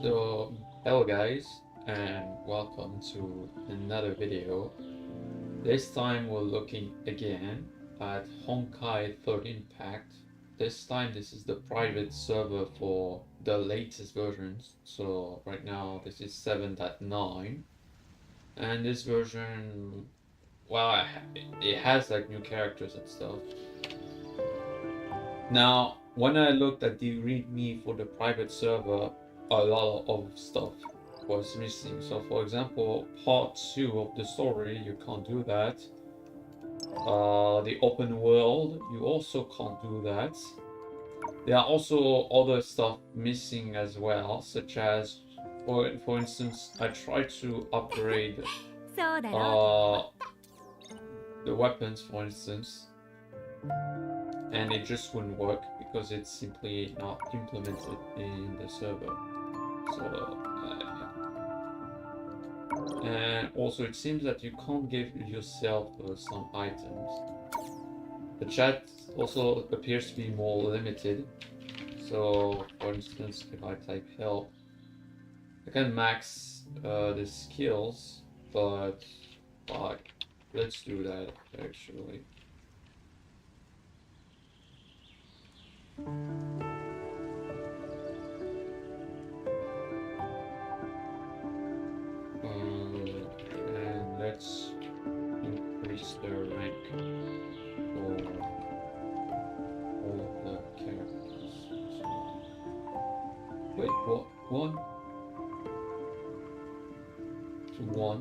So, hello guys, and welcome to another video. This time we're looking again at Honkai 3rd Impact. This time this is the private server for the latest versions. So right now this is 7.9. And this version, well, it has like new characters and stuff. Now, when I looked at the README for the private server, a lot of stuff was missing. So for example, part 2 of the story, you can't do that. The open world, you also can't do that. There are also other stuff missing as well, such as, for instance, I tried to upgrade the weapons, for instance, and it just wouldn't work because it's simply not implemented in the server. So yeah. And also it seems that you can't give yourself some items. The chat also appears to be more limited. So for instance, if I type help, I can max the skills, but fuck, let's do that actually. And let's increase the rank for all of the characters. Wait, what? 1 to 1?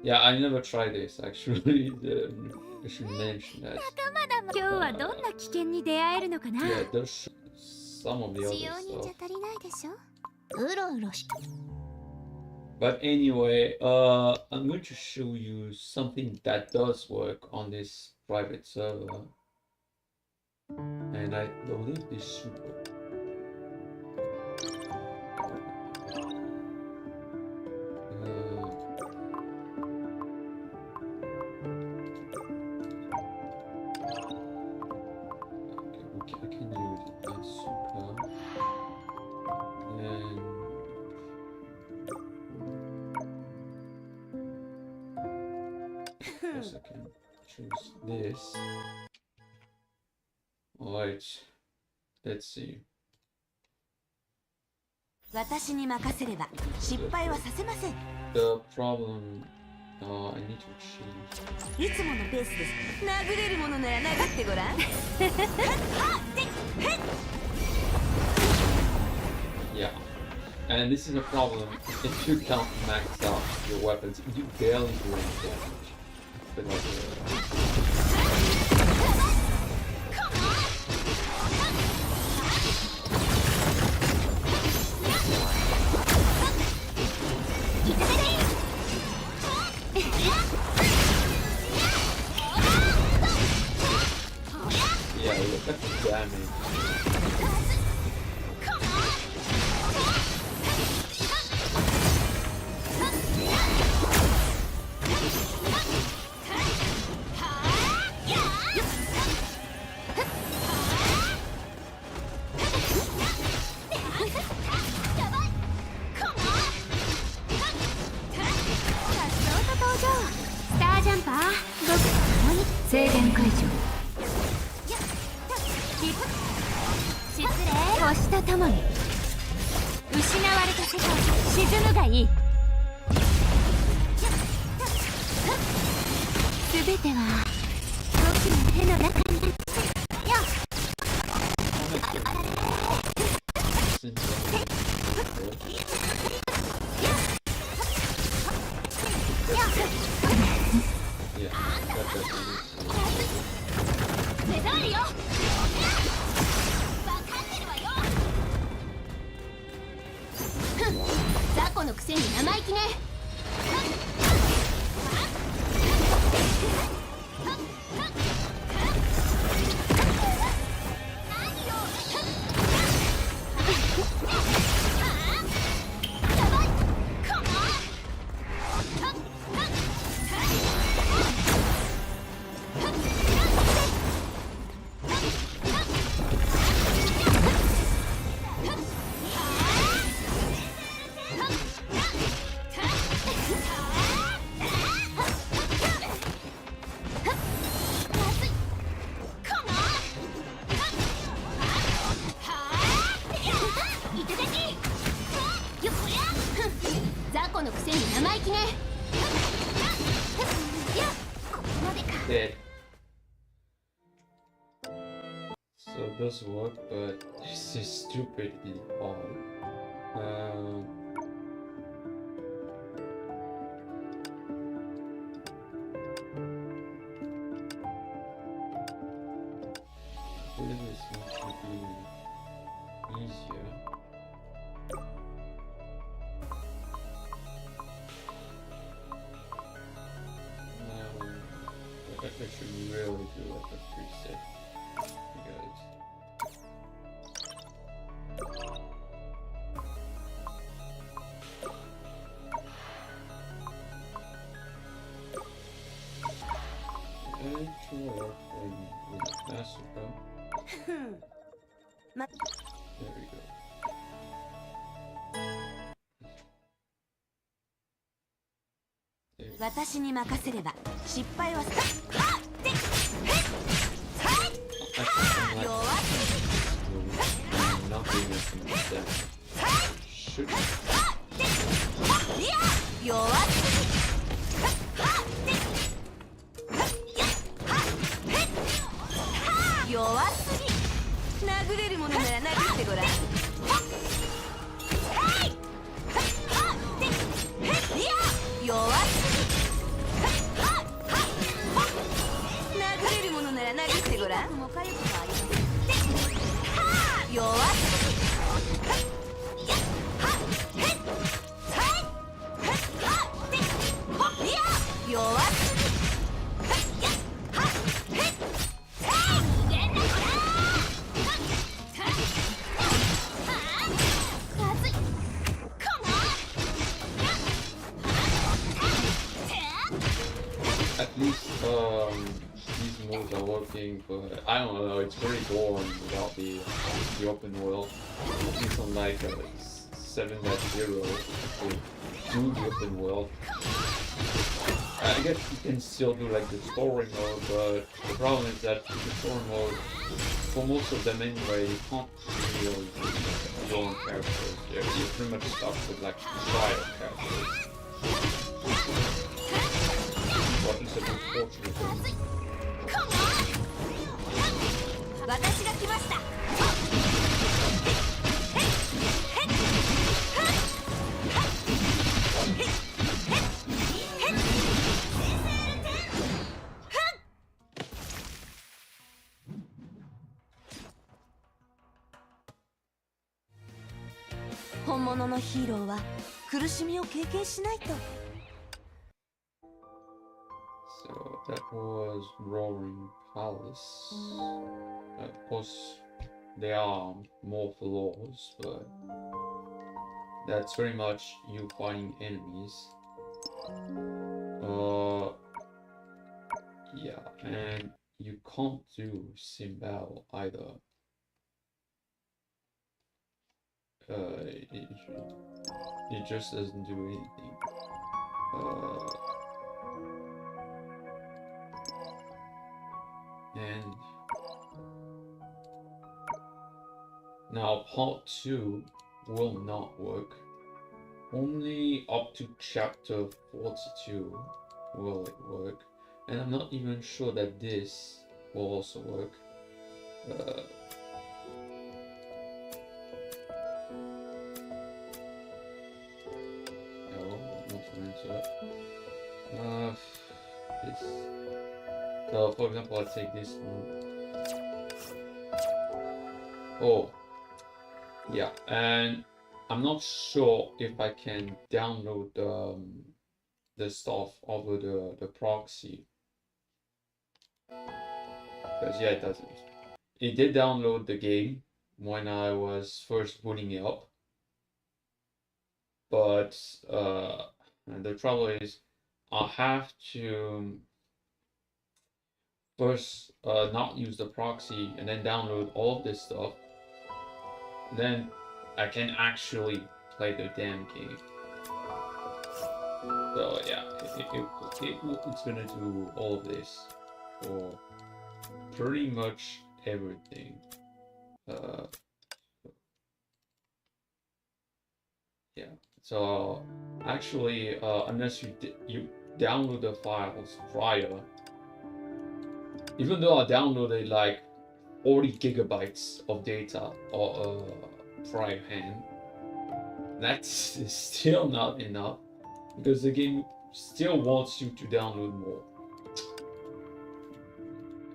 Yeah, I never tried this actually. I should mention that. Yeah, there's some of the other stuff. But anyway, I'm going to show you something that does work on this private server. And I believe this should work. I can use that super. And I can choose this. Alright, let's see. The problem, I need to change. Yeah, and this is a problem if you can't max out your weapons. You barely do any damage. But yeah, look at the damage. dead. So it does work, but this is stupidly hard. This is going to be easier. I should really do like a preset, because actually work with Asuka. There we go. 私に任せれば失敗は 弱すぎ殴れるものなら殴ってごらん弱すぎ殴れるものなら殴ってごらんもかゆくもありません弱すぎ弱すぎ At least these moves are working, but I don't know, it's very boring without the open world. It's on like 7.0 to do the open world. I guess you can still do like the story mode, but the problem is that in the story mode, for most of them anyway, you can't really do your own characters. You're pretty much stuck with like trial characters. What is an unfortunate thing. 私が来ました 本物のヒーローは苦しみを経験しないと So that was Roaring Palace. Of course, there are more flaws, but that's very much you fighting enemies. Yeah, and you can't do sim battle either. It just doesn't do anything. And now part 2 will not work. Only up to chapter 42 will it work. And I'm not even sure that this will also work. No, not answer. This. So, for example, let's take this one. Oh, yeah, and I'm not sure if I can download the stuff over the proxy. Because, yeah, it doesn't. It did download the game when I was first booting it up. But the trouble is, I have to first not use the proxy and then download all of this stuff. Then I can actually play the damn game. So yeah, it's gonna do all of this for pretty much everything. Yeah. So actually, unless you download the files prior, even though I downloaded like 40 gigabytes of data or prior hand, that's still not enough because the game still wants you to download more.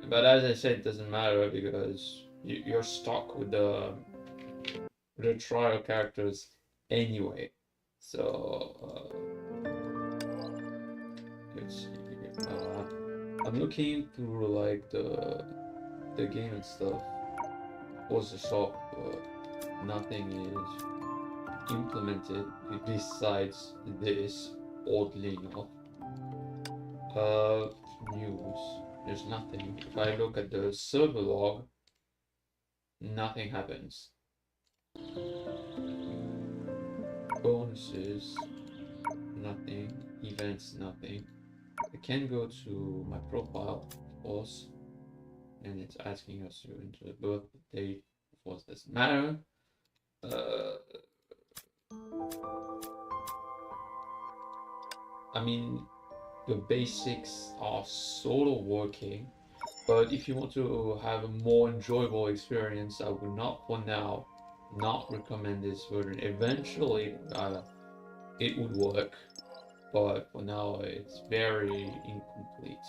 But as I said, it doesn't matter because you're stuck with the trial characters anyway. So let's see. I'm looking through like the game and stuff. Was the shop, but nothing is implemented besides this. Oddly enough, news. There's nothing. If I look at the server log, nothing happens. Bonuses, nothing. Events, nothing. I can go to my profile, of course, and it's asking us to enter the birth date. Of course, doesn't matter. I mean, the basics are sort of working, but if you want to have a more enjoyable experience, I would not, for now, not recommend this version. Eventually, it would work, but for now, it's very incomplete.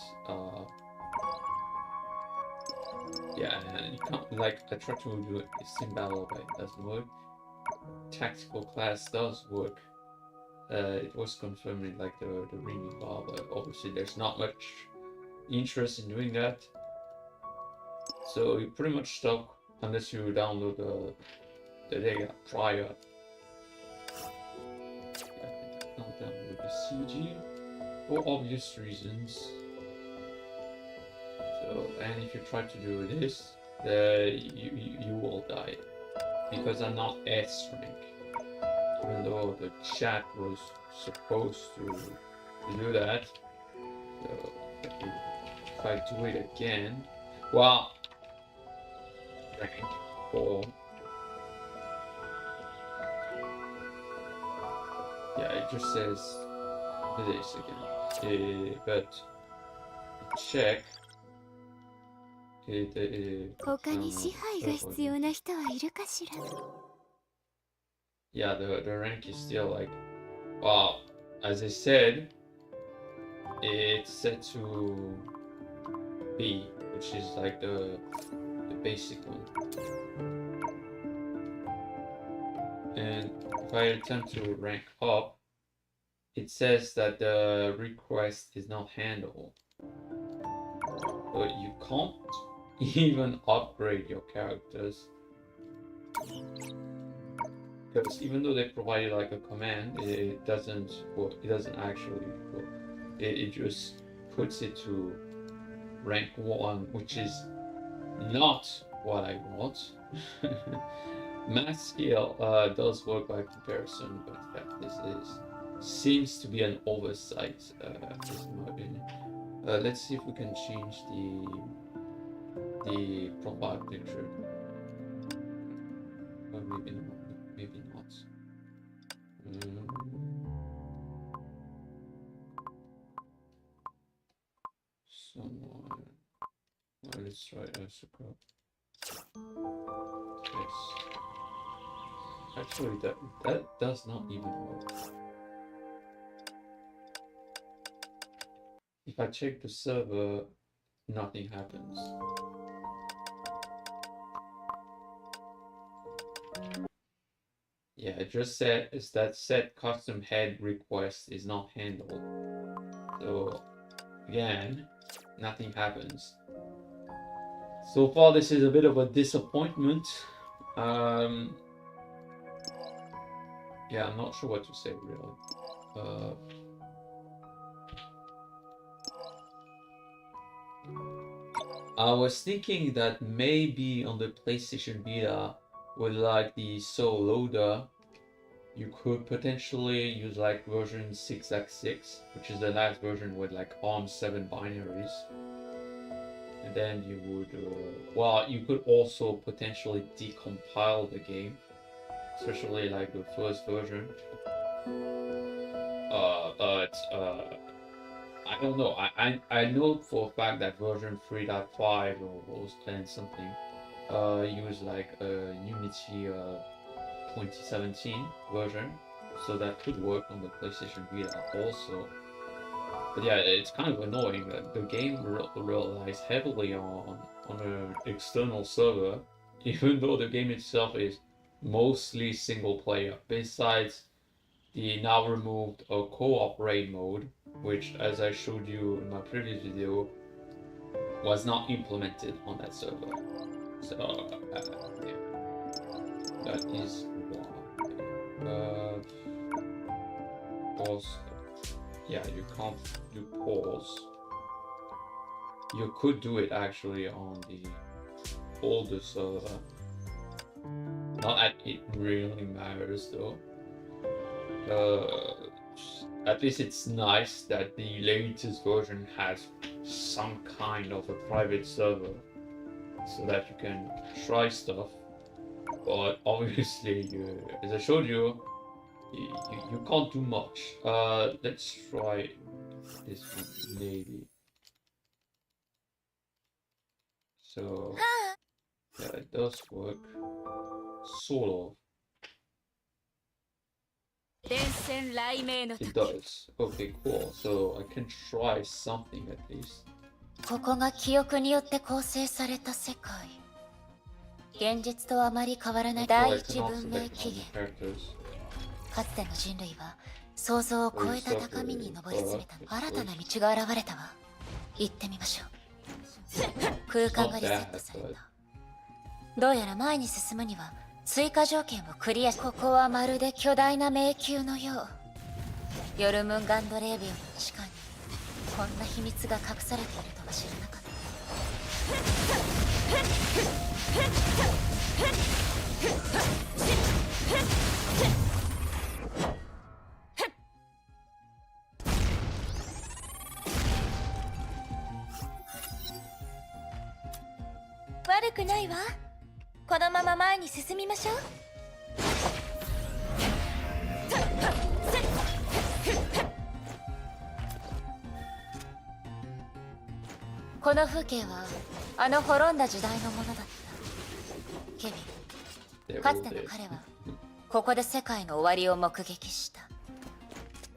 Yeah, and you can't, like, I tried to do a sim battle, but it doesn't work. Tactical class does work. It was confirmed in like the README file, but obviously there's not much interest in doing that. So you're pretty much stuck unless you download the data prior. I can't download the CG for obvious reasons. So, and if you try to do this, you will die because I'm not S rank. Even though the chat was supposed to do that. So if I do it again, well, rank 4. Yeah, it just says this again. But check. 他に支配が必要な人はいるかしら Yeah, the rank is still like, well, as I said, it's set to B, which is like the basic one. And if I attempt to rank up, it says that the request is not handled. But you can't even upgrade your characters. Because even though they provided like a command, it doesn't work. It doesn't actually work. It just puts it to rank 1, which is not what I want. Math scale does work by comparison, but yeah, this seems to be an oversight, in my opinion. Let's see if we can change the profile picture. Or maybe not. Maybe not. Someone. Well, let's try Asuka. Yes. Actually, that does not even work. If I check the server, nothing happens. Yeah, it just said is that set custom head request is not handled. So again, nothing happens. So far, this is a bit of a disappointment. Yeah, I'm not sure what to say really. I was thinking that maybe on the PlayStation Vita, with like the soul loader, you could potentially use like version 6x6, which is the last version with like ARM7 binaries. And then you would, well, you could also potentially decompile the game, especially like the first version. But I don't know. I know for a fact that version 3.5 or was planned something use like a Unity 2017 version, so that could work on the PlayStation Vita also. But yeah, it's kind of annoying that the game relies heavily on an external server, even though the game itself is mostly single player. Besides the now removed co-op raid mode, which, as I showed you in my previous video, was not implemented on that server. So yeah, that is why. Pause. Yeah, you can't do pause. You could do it actually on the older server. Not that it really matters though. At least it's nice that the latest version has some kind of a private server so that you can try stuff. But obviously, as I showed you, you can't do much. Let's try this one maybe. So yeah, it does work, sort of. It does. Okay, cool. So I can try something at least. ここが記憶によって構成された世界。現実とあまり変わらない第一文明起源。かつての人類は想像を超えた高みに登り詰めた新たな道が現れたわ。行ってみましょう。空間がリセットされた。どうやら前に進むには追加条件をクリアし、ここはまるで巨大な迷宮のよう。ヨルムンガンドレービオの地下にこんな秘密が隠されているとは知らなかった。悪くないわ。このまま前に進みましょう。この風景はあの滅んだ時代のものだった。ケビン、かつての彼はここで世界の終わりを目撃した。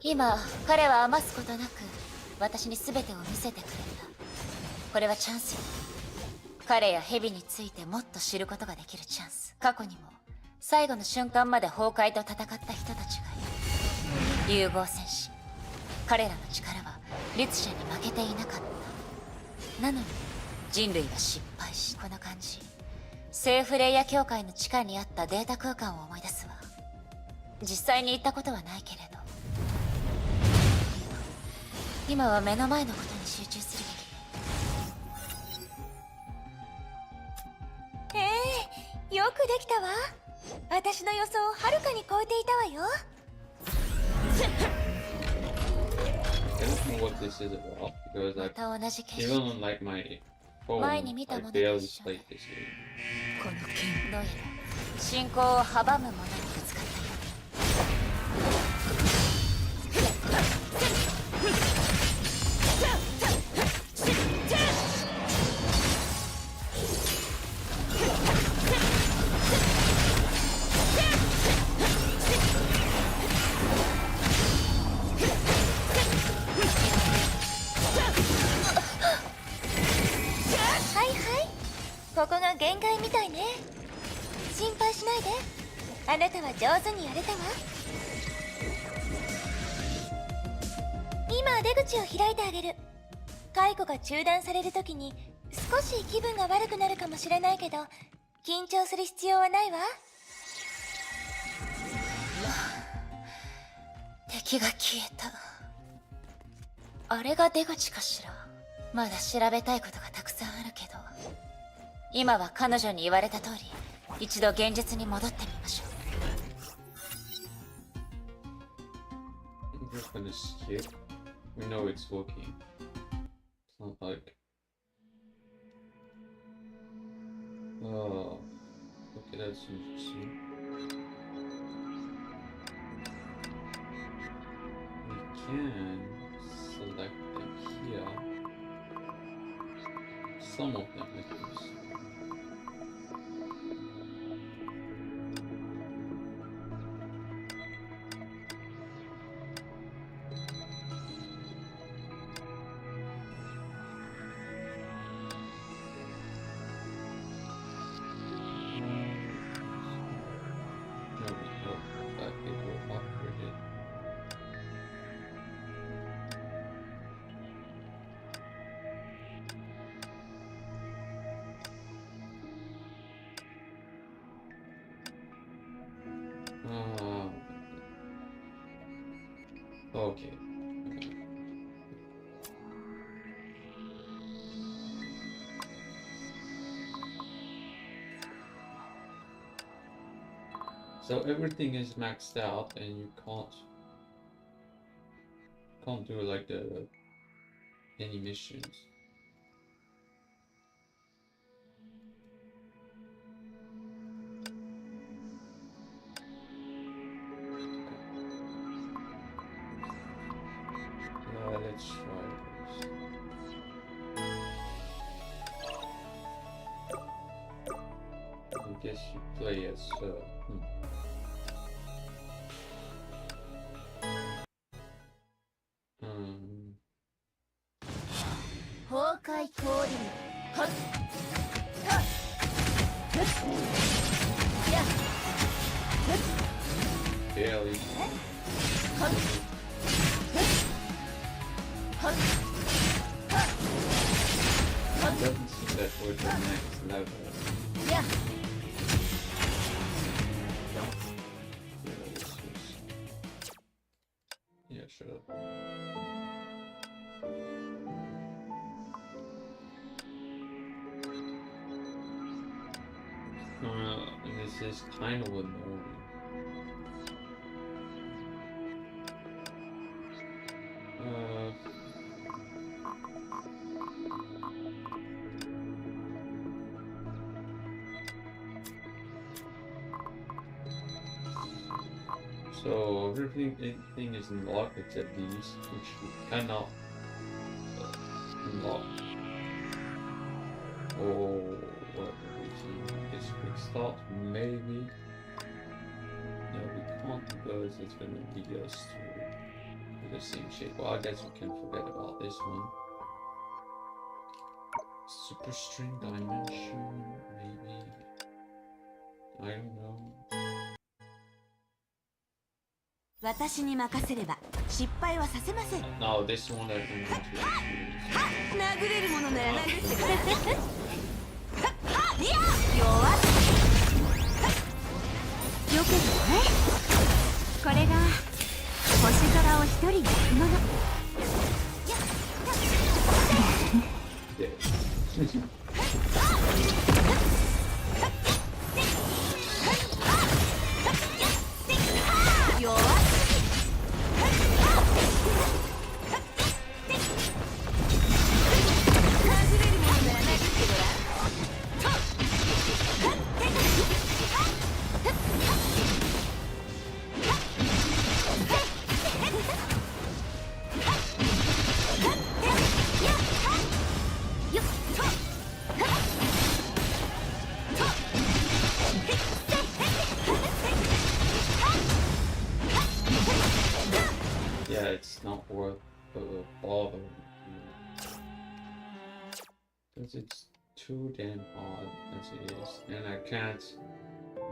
今彼は余すことなく私に全てを見せてくれた。これはチャンスよ。彼やヘビについてもっと知ることができるチャンス。過去にも最後の瞬間まで崩壊と戦った人たちがいる。融合戦士。彼らの力は律者に負けていなかった。なのに人類は失敗し、この感じ聖フレイヤ教会の地下にあったデータ空間を思い出すわ。実際に行ったことはないけれど、今は目の前のことに集中するべき。よくできたわ。私の予想をはるかに超えていたわよ。I don't know what this is about because even on like my phone, I barely played this game. この剣、どうやら進行を阻むものにぶつかったよう。ここが限界みたいね。心配しないで。あなたは上手にやれたわ。今出口を開いてあげる。解雇が中断されるときに少し気分が悪くなるかもしれないけど、緊張する必要はないわ。敵が消えた。あれが出口かしら。まだ調べたいことがたくさんあるけど、今は彼女に言われた通り一度現実に戻ってみましょI'm just gonna skip. We know it's working. It's not like. Oh, okay, that's interesting. We can select things. Some of them, at least. No, that it will upgrade it. Okay. So everything is maxed out, and you can't do like any missions. Let's try this. I guess you play as Honkai calling. Hut. Hut. Yeah. barely. Hut. It doesn't seem that we're the next level. Yeah. Yeah, sure. This is kind of annoying. So everything is unlocked except these, which you cannot unlock. Oh, what do we see? It's quick start, maybe. No, we can't because it's gonna lead us to the same shape. Well, I guess we can forget about this one. Super string dimension, maybe. I don't know. 私に任せれば失敗はさせません。 No, this one I don't want to use. 殴れるものなら殴ってください。弱っ。よけるね。これが星空を一人で行くもの。 Yeah. Yeah, it's not worth bothering because it's too damn hard as it is, and I can't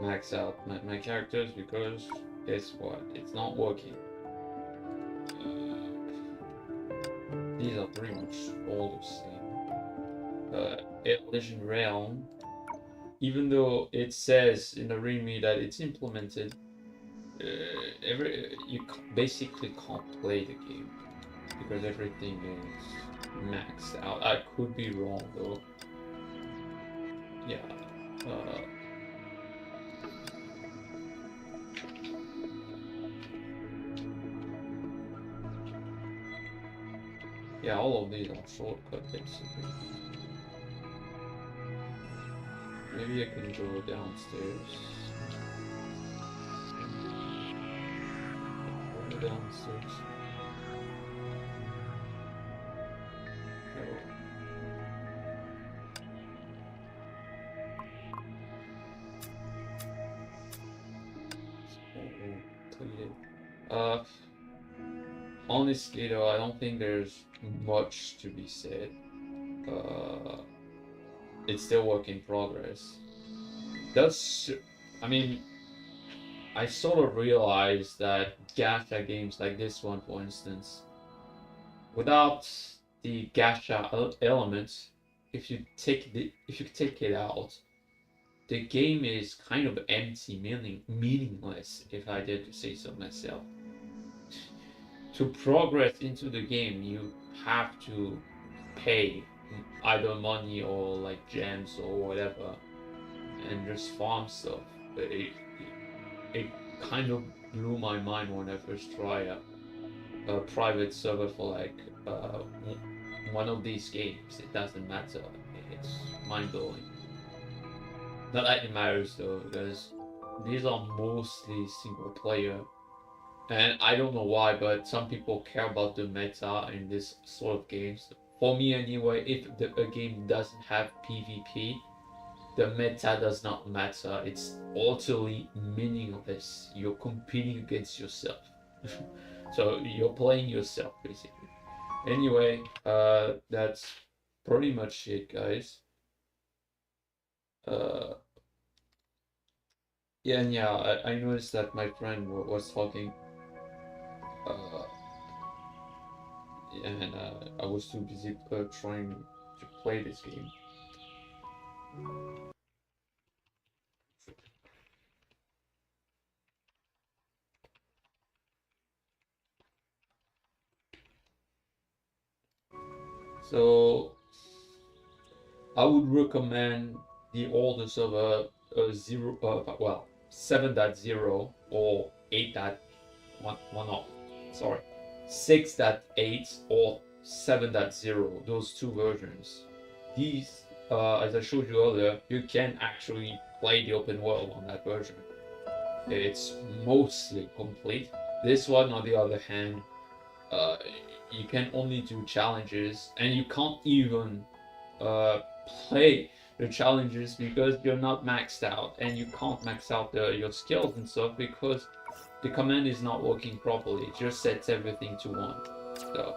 max out my characters because guess what? It's not working. These are pretty much all the same. Elysian Realm, even though it says in the README that it's implemented, you basically can't play the game because everything is maxed out. I could be wrong though. Yeah. Yeah, all of these are shortcut basically. Maybe I can go downstairs. Downstairs. No. completed. Honestly though, I don't think there's much to be said. It's still work in progress. I mean, I sort of realized that gacha games like this one, for instance, without the gacha elements, if you take it out, the game is kind of empty, meaningless, if I dare to say so myself. To progress into the game, you have to pay either money or like gems or whatever, and just farm stuff. It kind of blew my mind when I first tried a private server for like one of these games. It doesn't matter. It's mind blowing. Not that it matters though, because these are mostly single player. And I don't know why, but some people care about the meta in this sort of games. For me anyway, if a game doesn't have PvP, the meta does not matter. It's utterly meaningless. You're competing against yourself. So you're playing yourself, basically. Anyway, that's pretty much it, guys. Yeah, and yeah, I noticed that my friend was talking. And I was too busy trying to play this game. So I would recommend the older server 7.0 or 8.1, sorry, 6.8 or 7.0, those two versions. These, as I showed you earlier, you can actually play the open world on that version. It's mostly complete. This one, on the other hand, you can only do challenges, and you can't even play the challenges because you're not maxed out, and you can't max out your skills and stuff because the command is not working properly. It just sets everything to 1. So